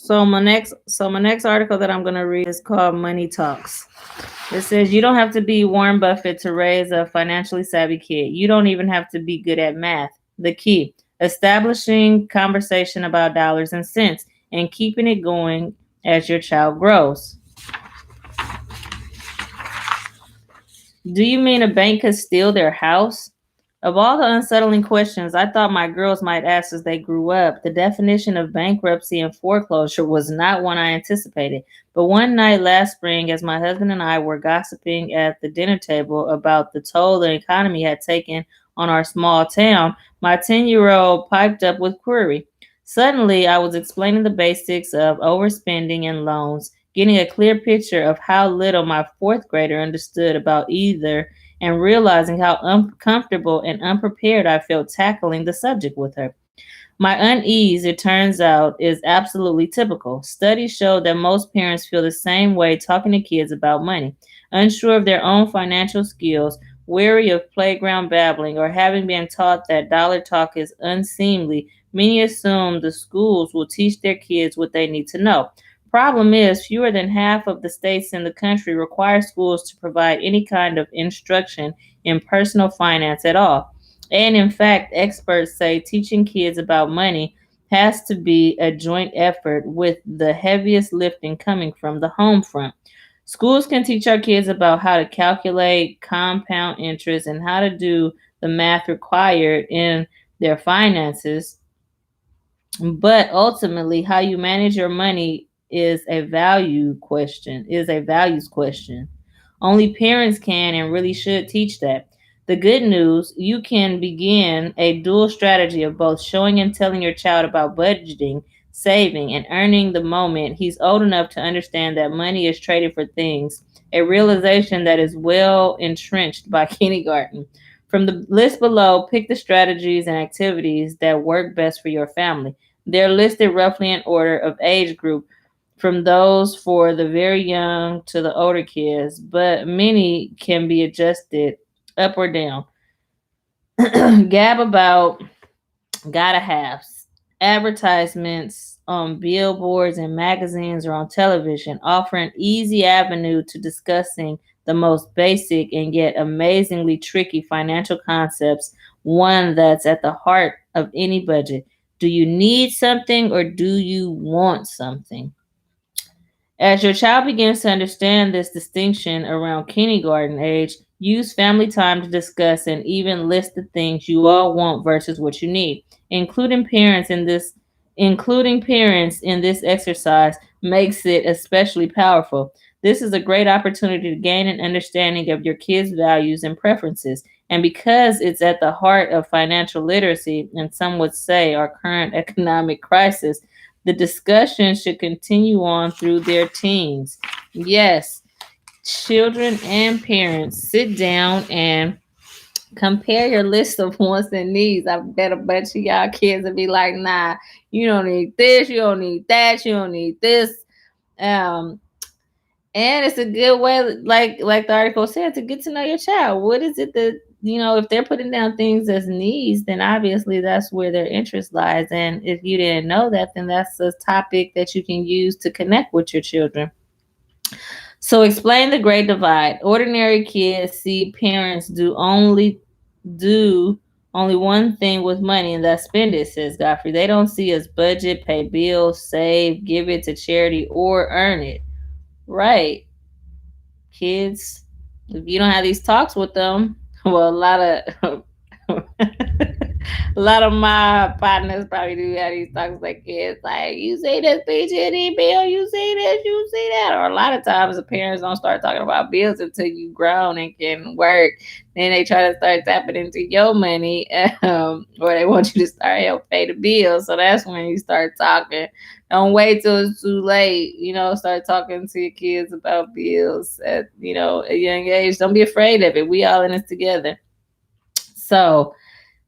So my next article that I'm gonna read is called Money Talks. It says you don't have to be Warren Buffett to raise a financially savvy kid. You don't even have to be good at math. The key: establishing conversation about dollars and cents and keeping it going as your child grows. Do you mean a bank could steal their house? Of all the unsettling questions I thought my girls might ask as they grew up, the definition of bankruptcy and foreclosure was not one I anticipated. But one night last spring, as my husband and I were gossiping at the dinner table about the toll the economy had taken on our small town, my 10-year-old piped up with query. Suddenly, I was explaining the basics of overspending and loans, getting a clear picture of how little my fourth grader understood about either, and realizing how uncomfortable and unprepared I felt tackling the subject with her. My unease, it turns out, is absolutely typical. Studies show that most parents feel the same way talking to kids about money. Unsure of their own financial skills, weary of playground babbling, or having been taught that dollar talk is unseemly, many assume the schools will teach their kids what they need to know. Problem is, fewer than half of the states in the country require schools to provide any kind of instruction in personal finance at all. And in fact, experts say teaching kids about money has to be a joint effort, with the heaviest lifting coming from the home front. Schools can teach our kids about how to calculate compound interest and how to do the math required in their finances, but ultimately how you manage your money is a values question. Only parents can and really should teach that. The good news: you can begin a dual strategy of both showing and telling your child about budgeting, saving, and earning the moment he's old enough to understand that money is traded for things, a realization that is well entrenched by kindergarten. From the list below, pick the strategies and activities that work best for your family. They're listed roughly in order of age group, from those for the very young to the older kids, but many can be adjusted up or down. Gab about gotta haves. Advertisements on billboards and magazines or on television offer an easy avenue to discussing the most basic and yet amazingly tricky financial concepts, one that's at the heart of any budget. Do you need something or do you want something? As your child begins to understand this distinction around kindergarten age, use family time to discuss and even list the things you all want versus what you need. Including parents in this including parents in this exercise makes it especially powerful. This is a great opportunity to gain an understanding of your kids' values and preferences. And because it's at the heart of financial literacy, and some would say our current economic crisis, the discussion should continue on through their teens. Yes, children and parents sit down and compare your list of wants and needs. I bet a bunch of y'all kids will be like, nah, you don't need this, you don't need that, you don't need this. Um, and it's a good way, like the article said, to get to know your child. What is it that, if they're putting down things as needs, then obviously that's where their interest lies. And if you didn't know that, then that's a topic that you can use to connect with your children. So explain the great divide. Ordinary kids see parents do only one thing with money, and that's spend it, says Godfrey. They don't see us budget, pay bills, save, give it to charity, or earn it. Right, kids, if you don't have these talks with them, well, a lot of my partners probably do have these talks like kids. Like, you see this PG&E bill, you see this, you see that. Or a lot of times the parents don't start talking about bills until you grown and can work. Then they try to start tapping into your money, or they want you to start help pay the bills. So that's when you start talking. Don't wait till it's too late. Start talking to your kids about bills at a young age. Don't be afraid of it. We all in this together. So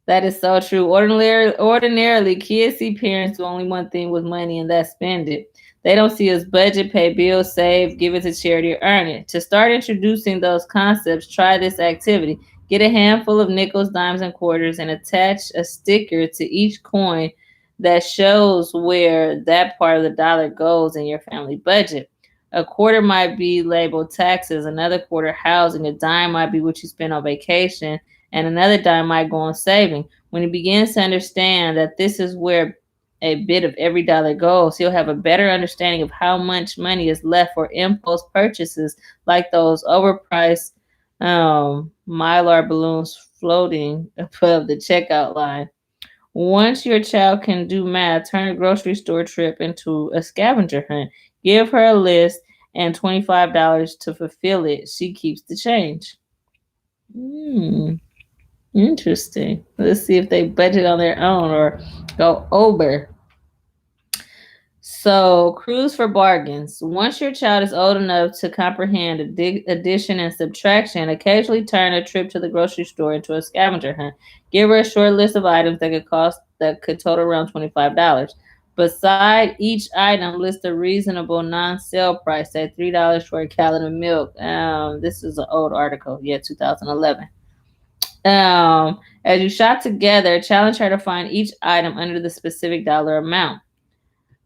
that is so true. Ordinarily, kids see parents do only one thing with money, and that's spend it. They don't see us budget, pay bills, save, give it to charity, or earn it. To start introducing those concepts, try this activity. Get a handful of nickels, dimes, and quarters and attach a sticker to each coin that shows where that part of the dollar goes in your family budget. A quarter might be labeled taxes, another quarter housing, a dime might be what you spend on vacation, and another dime might go on saving. When he begins to understand that this is where a bit of every dollar goes, he'll have a better understanding of how much money is left for impulse purchases like those overpriced mylar balloons floating above the checkout line. Once your child can do math, turn a grocery store trip into a scavenger hunt. Give her a list and $25 to fulfill it. She keeps the change. Hmm, interesting. Let's see if they budget on their own or go over. So, cruise for bargains. Once your child is old enough to comprehend addition and subtraction, occasionally turn a trip to the grocery store into a scavenger hunt. Give her a short list of items that could total around $25. Beside each item, list a reasonable non-sale price, say $3 for a gallon of milk. This is an old article, yeah, 2011. As you shop together, challenge her to find each item under the specific dollar amount.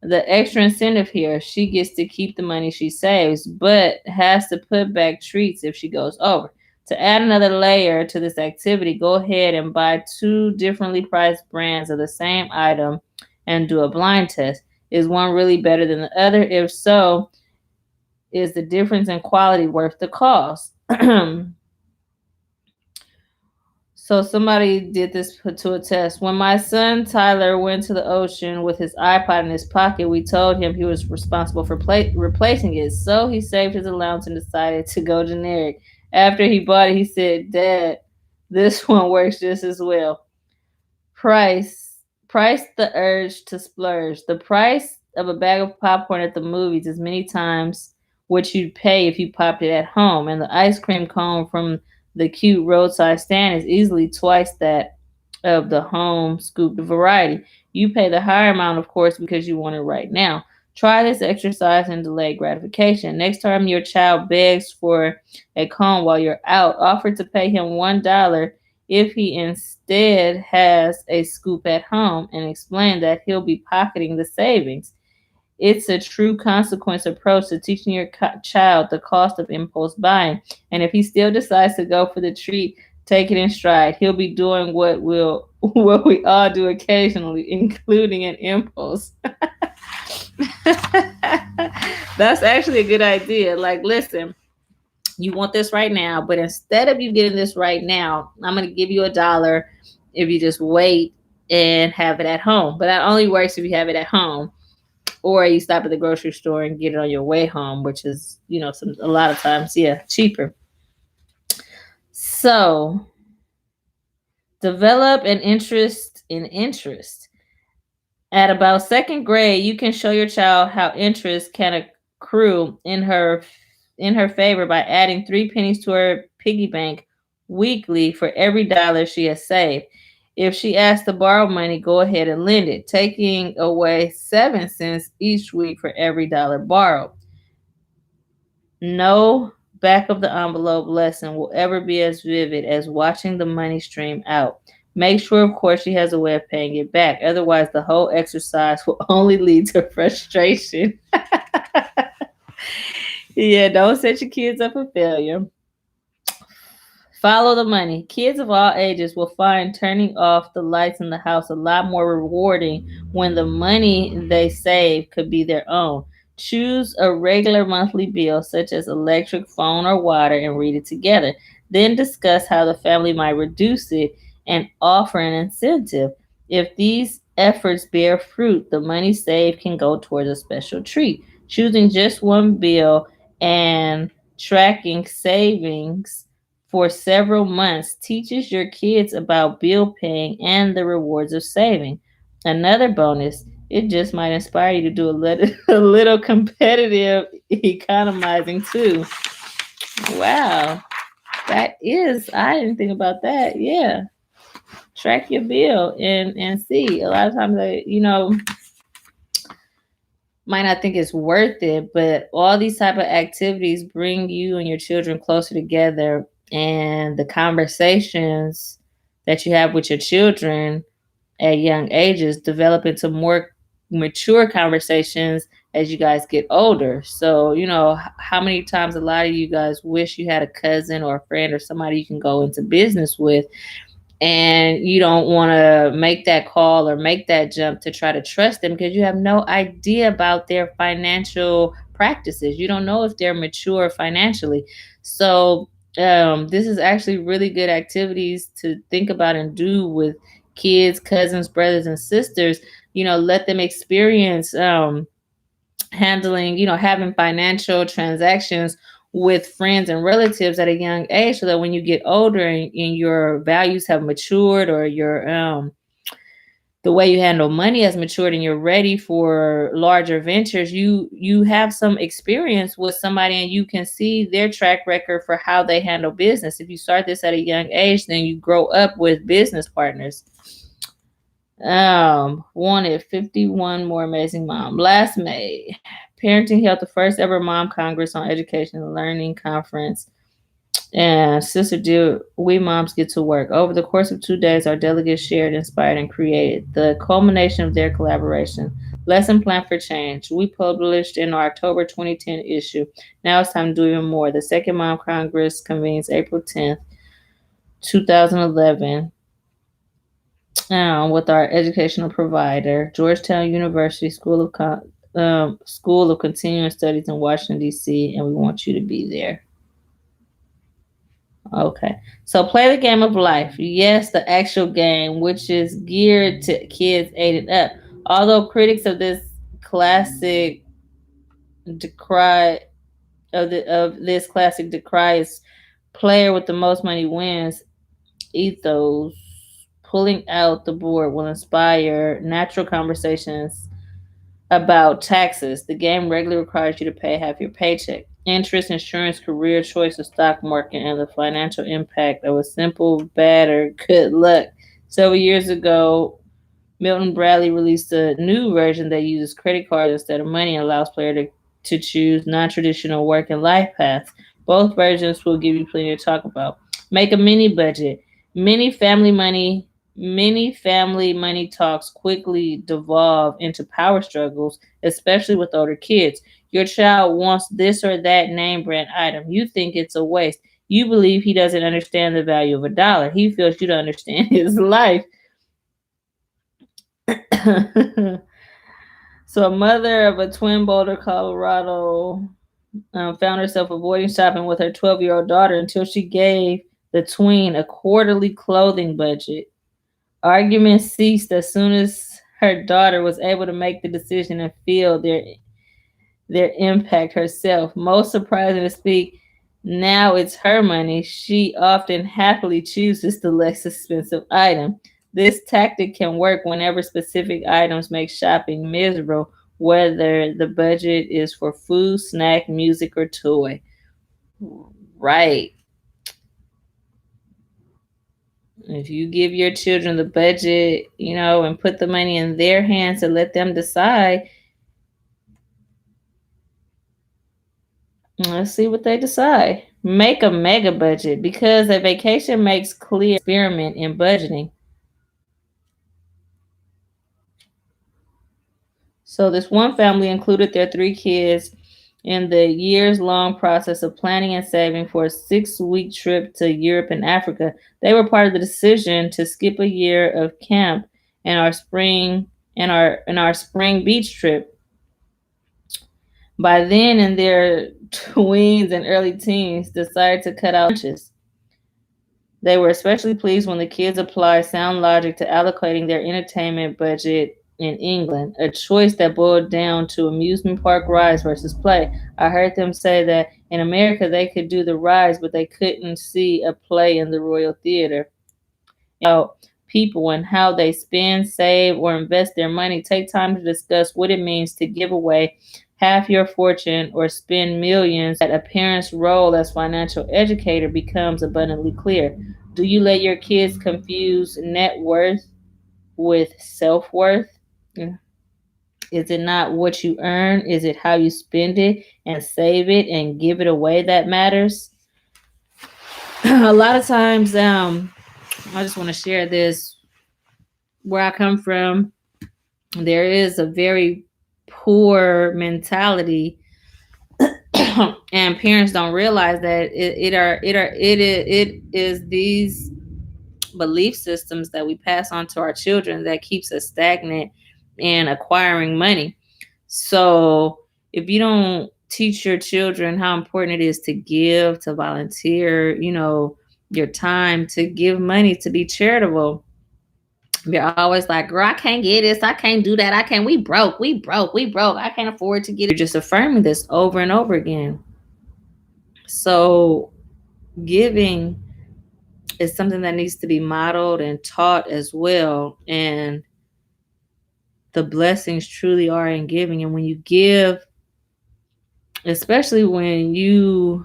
The extra incentive here, she gets to keep the money she saves, but has to put back treats if she goes over. To add another layer to this activity, go ahead and buy two differently priced brands of the same item and do a blind test. Is one really better than the other? If so, is the difference in quality worth the cost? So somebody did this to a test. When my son Tyler went to the ocean with his iPod in his pocket, we told him he was responsible for replacing it. So he saved his allowance and decided to go generic. After he bought it, he said, "Dad, this one works just as well." Price the urge to splurge. The price of a bag of popcorn at the movies is many times what you'd pay if you popped it at home, and the ice cream cone from the cute roadside stand is easily twice that of the home scooped variety. You pay the higher amount, of course, because you want it right now. Try this exercise in delayed gratification. Next time your child begs for a cone while you're out, offer to pay him $1 if he instead has a scoop at home and explain that he'll be pocketing the savings. It's a true consequence approach to teaching your child the cost of impulse buying. And if he still decides to go for the treat, take it in stride. He'll be doing what we all do occasionally, including an impulse. That's actually a good idea. Like, listen, you want this right now, but instead of you getting this right now, I'm going to give you $1 if you just wait and have it at home. But that only works if you have it at home, or you stop at the grocery store and get it on your way home, which is, a lot of times, yeah, cheaper. So, develop an interest in interest. At about second grade, you can show your child how interest can accrue in her favor by adding 3 pennies to her piggy bank weekly for every dollar she has saved. If she asks to borrow money, go ahead and lend it, taking away 7 cents each week for every dollar borrowed. No back of the envelope lesson will ever be as vivid as watching the money stream out. Make sure, of course, she has a way of paying it back. Otherwise, the whole exercise will only lead to frustration. Yeah, don't set your kids up for failure. Follow the money. Kids of all ages will find turning off the lights in the house a lot more rewarding when the money they save could be their own. Choose a regular monthly bill, such as electric, phone, or water, and read it together. Then discuss how the family might reduce it and offer an incentive. If these efforts bear fruit, the money saved can go towards a special treat. Choosing just one bill and tracking savings for several months teaches your kids about bill paying and the rewards of saving. Another bonus, it just might inspire you to do a little competitive economizing too. Wow. I didn't think about that. Yeah. Track your bill and see. A lot of times, might not think it's worth it, but all these type of activities bring you and your children closer together, and the conversations that you have with your children at young ages develop into more mature conversations as you guys get older. So, how many times a lot of you guys wish you had a cousin or a friend or somebody you can go into business with, and you don't want to make that call or make that jump to try to trust them because you have no idea about their financial practices. You don't know if they're mature financially. So, this is actually really good activities to think about and do with kids, cousins, brothers, and sisters. Let them experience handling, having financial transactions with friends and relatives at a young age, so that when you get older and your values have matured, or your the way you handle money has matured, and you're ready for larger ventures, you have some experience with somebody and you can see their track record for how they handle business. If you start this at a young age, then you grow up with business partners. Wanted 51 more amazing mom. Last May, Parenting held the first ever Mom Congress on Education and Learning Conference. And Sister Deal, we moms get to work. Over the course of 2 days, our delegates shared, inspired, and created the culmination of their collaboration. Lesson Plan for Change. We published in our October 2010 issue. Now it's time to do even more. The Second Mom Congress convenes April 10th, 2011. With our educational provider, Georgetown University School of Continuing Studies in Washington, D.C., and we want you to be there. Okay. So play the game of life. Yes, the actual game, which is geared to kids 8 and up. Although critics of this classic decry decries player with the most money wins ethos, pulling out the board will inspire natural conversations about taxes. The game regularly requires you to pay half your paycheck. Interest, insurance, career choice, the stock market, and the financial impact of a simple, bad, or good luck. Several years ago, Milton Bradley released a new version that uses credit cards instead of money and allows players to choose non-traditional work and life paths. Both versions will give you plenty to talk about. Make a mini budget. Many family money Many family money talks quickly devolve into power struggles, especially with older kids. Your child wants this or that name brand item. You think it's a waste. You believe he doesn't understand the value of a dollar. He feels you don't understand his life. So, a mother of a twin Boulder, Colorado, found herself avoiding shopping with her 12-year-old daughter until she gave the tween a quarterly clothing budget. Arguments ceased as soon as her daughter was able to make the decision and feel their impact herself. Most surprising to speak, now it's her money. She often happily chooses the less expensive item. This tactic can work whenever specific items make shopping miserable, whether the budget is for food, snack, music, or toy. Right. If you give your children the budget, and put the money in their hands and let them decide, let's see what they decide. Make a mega budget, because a vacation makes clear experiment in budgeting. So this one family included their 3 kids in the years-long process of planning and saving for a 6-week trip to Europe and Africa. They were part of the decision to skip a year of camp and our spring beach trip. By then, in their tweens and early teens, decided to cut out lunches. They were especially pleased when the kids applied sound logic to allocating their entertainment budget in England, a choice that boiled down to amusement park rides versus play. I heard them say that in America they could do the rides, but they couldn't see a play in the Royal Theater. People and how they spend, save, or invest their money. Take time to discuss what it means to give away half your fortune or spend millions. That a parent's role as financial educator becomes abundantly clear. Do you let your kids confuse net worth with self worth? Is it not what you earn? Is it how you spend it and save it and give it away that matters? A lot of times, I just want to share this. where I come from, there is a very poor mentality, and parents don't realize that it is these belief systems that we pass on to our children that keeps us stagnant in acquiring money. So if you don't teach your children how important it is to give, to volunteer, your time, to give money, to be charitable, they're always like, girl, I can't get this, I can't do that, I can't, we broke, I can't afford to get it. You're just affirming this over and over again. So giving is something that needs to be modeled and taught as well. And the blessings truly are in giving. And when you give, especially when you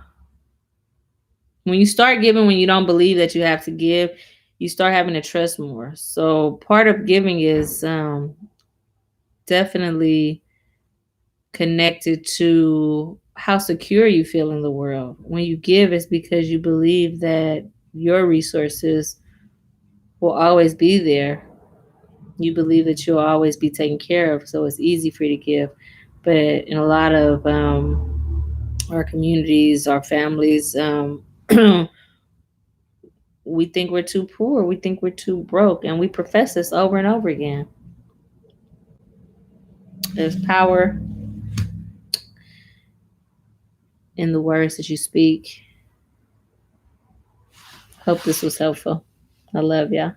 start giving, when you don't believe that you have to give, you start having to trust more. So part of giving is definitely connected to how secure you feel in the world. When you give, it's because you believe that your resources will always be there. You believe that you'll always be taken care of, so it's easy for you to give. But in a lot of our communities, our families, we think we're too poor, we think we're too broke, and we profess this over and over again. There's power in the words that you speak. Hope this was helpful. I love y'all.